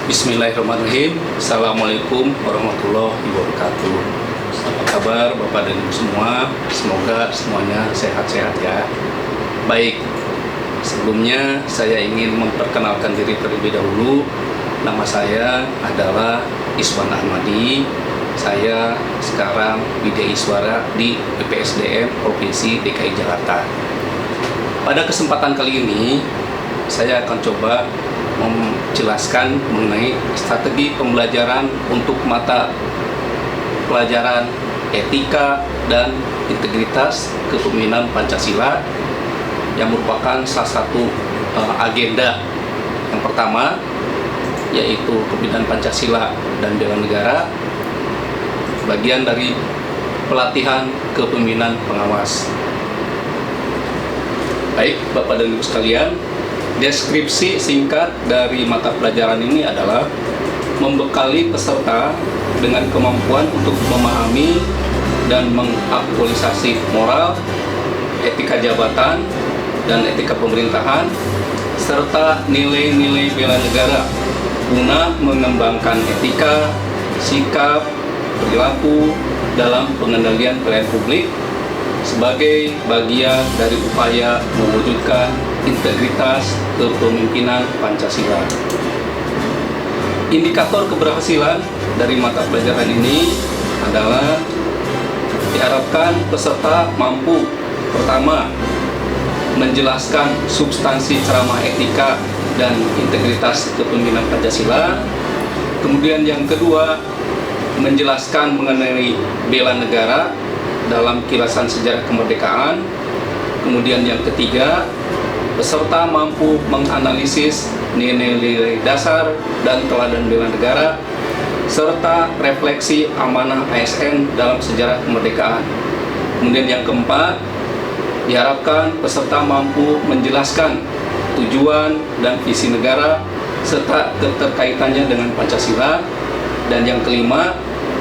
Bismillahirrahmanirrahim. Assalamualaikum warahmatullahi wabarakatuh. Apa kabar Bapak dan Ibu semua? Semoga semuanya sehat-sehat ya. Baik, sebelumnya saya ingin memperkenalkan diri terlebih dahulu. Nama saya adalah Iswan Ahmadi. Saya sekarang Widya Iswara di BPSDM Provinsi DKI Jakarta. Pada kesempatan kali ini, saya akan coba menjelaskan mengenai strategi pembelajaran untuk mata pelajaran etika dan integritas kepemimpinan Pancasila yang merupakan salah satu agenda yang pertama, yaitu kepemimpinan Pancasila dan bela negara, bagian dari pelatihan kepemimpinan pengawas. Baik, Bapak dan Ibu sekalian, deskripsi singkat dari mata pelajaran ini adalah membekali peserta dengan kemampuan untuk memahami dan mengaktualisasi moral, etika jabatan, dan etika pemerintahan, serta nilai-nilai bela negara guna mengembangkan etika, sikap, perilaku dalam pengendalian pelayanan publik sebagai bagian dari upaya mewujudkan integritas kepemimpinan Pancasila. Indikator keberhasilan dari mata pelajaran ini adalah diharapkan peserta mampu pertama, menjelaskan substansi ceramah etika dan integritas kepemimpinan Pancasila. Kemudian yang kedua, menjelaskan mengenai bela negara dalam kilasan sejarah kemerdekaan. Kemudian yang ketiga, peserta mampu menganalisis nilai-nilai dasar dan teladan bela negara serta refleksi amanah ASN dalam sejarah kemerdekaan. Kemudian yang keempat, diharapkan peserta mampu menjelaskan tujuan dan visi negara serta keterkaitannya dengan Pancasila. Dan yang kelima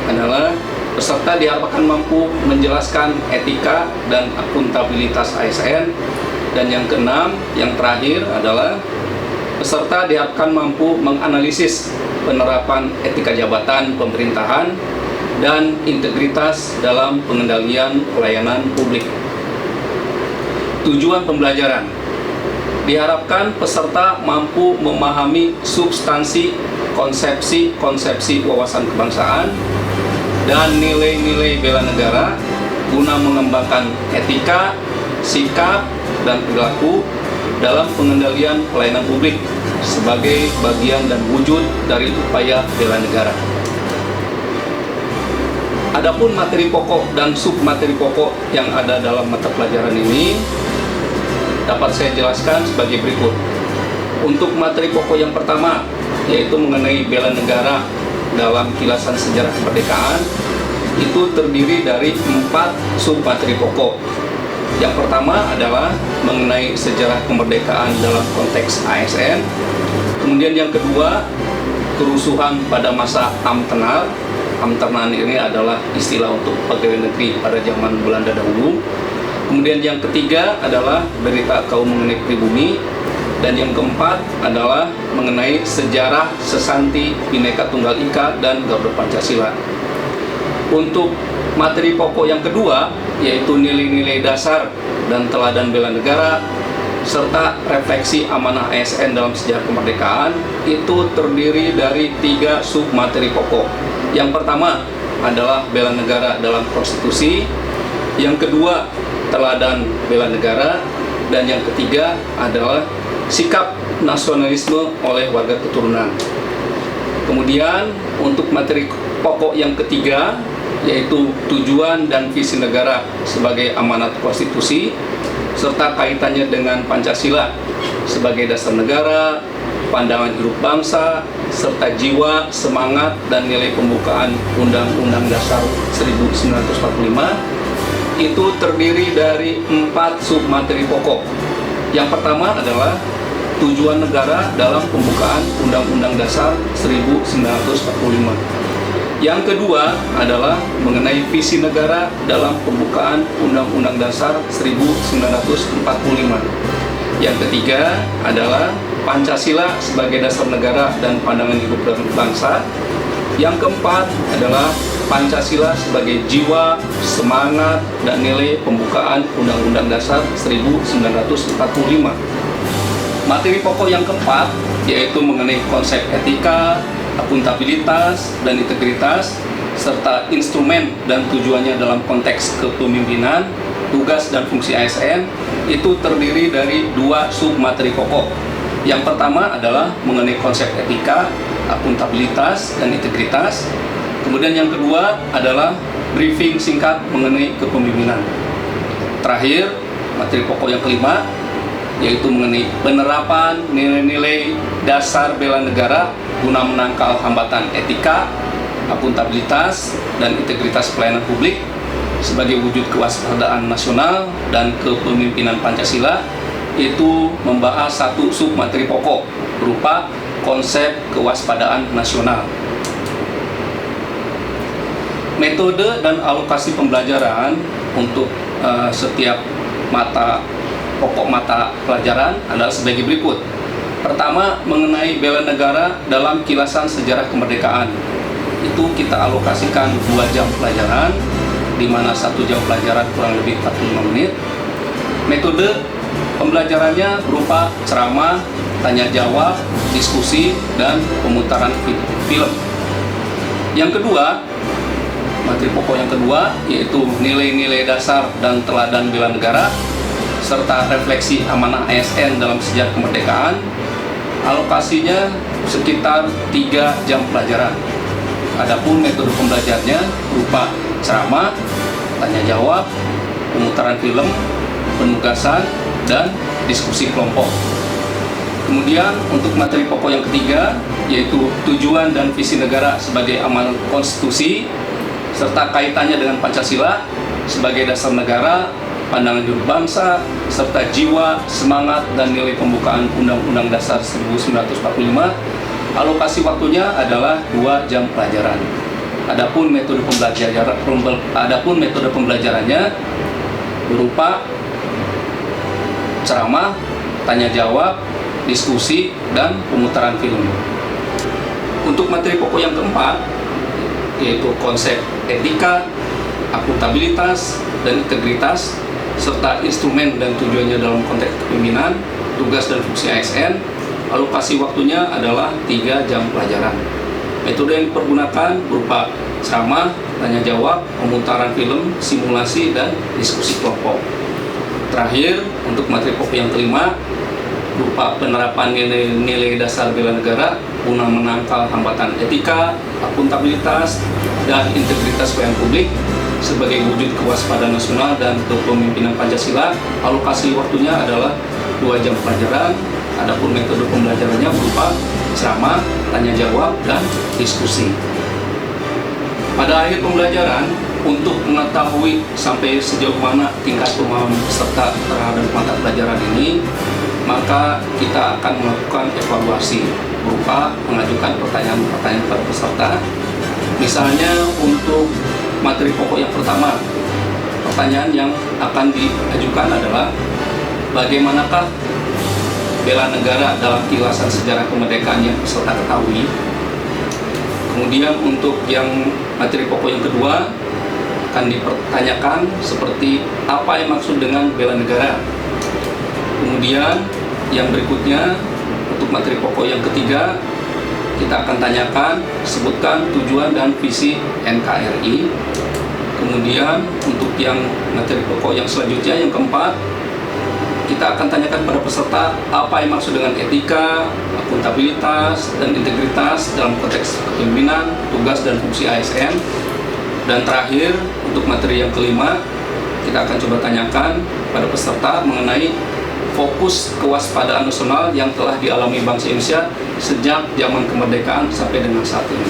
adalah peserta diharapkan mampu menjelaskan etika dan akuntabilitas ASN. Dan yang keenam, yang terakhir adalah peserta diharapkan mampu menganalisis penerapan etika jabatan pemerintahan dan integritas dalam pengendalian pelayanan publik. Tujuan pembelajaran, diharapkan peserta mampu memahami substansi konsepsi wawasan kebangsaan dan nilai-nilai bela negara guna mengembangkan etika, sikap, dan perilaku dalam pengendalian pelayanan publik sebagai bagian dan wujud dari upaya bela negara. Adapun materi pokok dan submateri pokok yang ada dalam mata pelajaran ini dapat saya jelaskan sebagai berikut. Untuk materi pokok yang pertama, yaitu mengenai bela negara dalam kilasan sejarah kemerdekaan, itu terdiri dari 4 submateri pokok. Yang pertama adalah mengenai sejarah kemerdekaan dalam konteks ASN. Kemudian yang kedua, kerusuhan pada masa Amtenar. Amtenar ini adalah istilah untuk pegawai negeri pada zaman Belanda dahulu. Kemudian yang ketiga adalah berita kaum mengenai pribumi. Dan yang keempat adalah mengenai sejarah Sesanti Bhinneka Tunggal Ika dan Garuda Pancasila. Untuk materi pokok yang kedua, yaitu nilai-nilai dasar dan teladan bela negara serta refleksi amanah ASN dalam sejarah kemerdekaan, itu terdiri dari 3 submateri pokok. Yang pertama adalah bela negara dalam konstitusi, yang kedua teladan bela negara, dan yang ketiga adalah sikap nasionalisme oleh warga keturunan. Kemudian untuk materi pokok yang ketiga, yaitu tujuan dan visi negara sebagai amanat konstitusi serta kaitannya dengan Pancasila sebagai dasar negara, pandangan hidup bangsa, serta jiwa, semangat, dan nilai pembukaan Undang-Undang Dasar 1945, itu terdiri dari 4 submateri pokok. Yang pertama adalah tujuan negara dalam pembukaan Undang-Undang Dasar 1945. Yang kedua adalah mengenai visi negara dalam pembukaan Undang-Undang Dasar 1945. Yang ketiga adalah Pancasila sebagai dasar negara dan pandangan hidup berbangsa. Yang keempat adalah Pancasila sebagai jiwa, semangat, dan nilai pembukaan Undang-Undang Dasar 1945. Materi pokok yang keempat yaitu mengenai konsep etika, akuntabilitas, dan integritas, serta instrumen dan tujuannya dalam konteks kepemimpinan, tugas dan fungsi ASN. Itu terdiri dari 2 submateri pokok. Yang pertama adalah mengenai konsep etika, akuntabilitas, dan integritas. Kemudian yang kedua adalah briefing singkat mengenai kepemimpinan. Terakhir, materi pokok yang kelima yaitu mengenai penerapan nilai-nilai dasar bela negara guna menangkal hambatan etika, akuntabilitas, dan integritas pelayanan publik sebagai wujud kewaspadaan nasional dan kepemimpinan Pancasila. Itu membahas 1 submateri pokok berupa konsep kewaspadaan nasional. Metode dan alokasi pembelajaran untuk setiap pokok mata pelajaran adalah sebagai berikut. Pertama, mengenai bela negara dalam kilasan sejarah kemerdekaan. Itu kita alokasikan 2 jam pelajaran, di mana 1 jam pelajaran kurang lebih 45 menit. Metode pembelajarannya berupa ceramah, tanya jawab, diskusi, dan pemutaran film. Yang kedua, materi pokok yang kedua yaitu nilai-nilai dasar dan teladan bela negara serta refleksi amanah ASN dalam sejarah kemerdekaan. Alokasinya sekitar 3 jam pelajaran. Adapun metode pembelajarnya berupa ceramah, tanya jawab, pemutaran film, penugasan, dan diskusi kelompok. Kemudian untuk materi pokok yang ketiga yaitu tujuan dan visi negara sebagai amanat konstitusi serta kaitannya dengan Pancasila sebagai dasar negara, pandangan hidup bangsa, serta jiwa, semangat, dan nilai pembukaan Undang-Undang Dasar 1945. Alokasi waktunya adalah 2 jam pelajaran. Adapun metode pembelajarannya berupa ceramah, tanya jawab, diskusi, dan pemutaran film. Untuk materi pokok yang keempat yaitu konsep etika, akuntabilitas, dan integritas, serta instrumen dan tujuannya dalam konteks kepemimpinan, tugas dan fungsi ASN. Alokasi waktunya adalah 3 jam pelajaran. Metode yang dipergunakan berupa ceramah, tanya jawab, pemutaran film, simulasi, dan diskusi kelompok. Terakhir, untuk materi pokok yang kelima berupa penerapan nilai-nilai dasar bela negara guna menangkal hambatan etika, akuntabilitas, dan integritas pelayanan publik sebagai wujud kewaspadaan nasional dan kepemimpinan Pancasila. Alokasi waktunya adalah 2 jam pelajaran. Adapun metode pembelajarannya berupa ceramah, tanya jawab, dan diskusi. Pada akhir pembelajaran, untuk mengetahui sampai sejauh mana tingkat pemahaman peserta terhadap mata pelajaran ini, maka kita akan melakukan evaluasi berupa mengajukan pertanyaan-pertanyaan kepada peserta. Misalnya untuk materi pokok yang pertama, pertanyaan yang akan diajukan adalah bagaimanakah bela negara dalam kilasan sejarah kemerdekaan yang peserta ketahui. Kemudian untuk yang materi pokok yang kedua akan dipertanyakan seperti apa yang maksud dengan bela negara. Kemudian yang berikutnya untuk materi pokok yang ketiga kita akan tanyakan sebutkan tujuan dan visi NKRI. Kemudian untuk yang materi pokok yang selanjutnya yang keempat kita akan tanyakan pada peserta apa yang maksud dengan etika, akuntabilitas, dan integritas dalam konteks kepemimpinan, tugas dan fungsi ASN. Dan terakhir, untuk materi yang kelima, kita akan coba tanyakan pada peserta mengenai fokus kewaspadaan nasional yang telah dialami bangsa Indonesia sejak zaman kemerdekaan sampai dengan saat ini.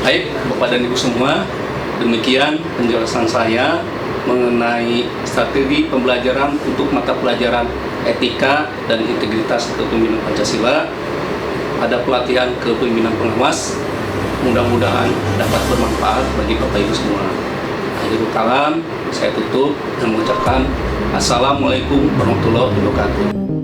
Baik, Bapak dan Ibu semua, demikian penjelasan saya mengenai strategi pembelajaran untuk mata pelajaran etika dan integritas kepemimpinan Pancasila pada pelatihan kepemimpinan pengawas. Mudah-mudahan dapat bermanfaat bagi Bapak Ibu semua. Akhirul kalam, saya tutup dan mengucapkan Assalamualaikum warahmatullahi wabarakatuh.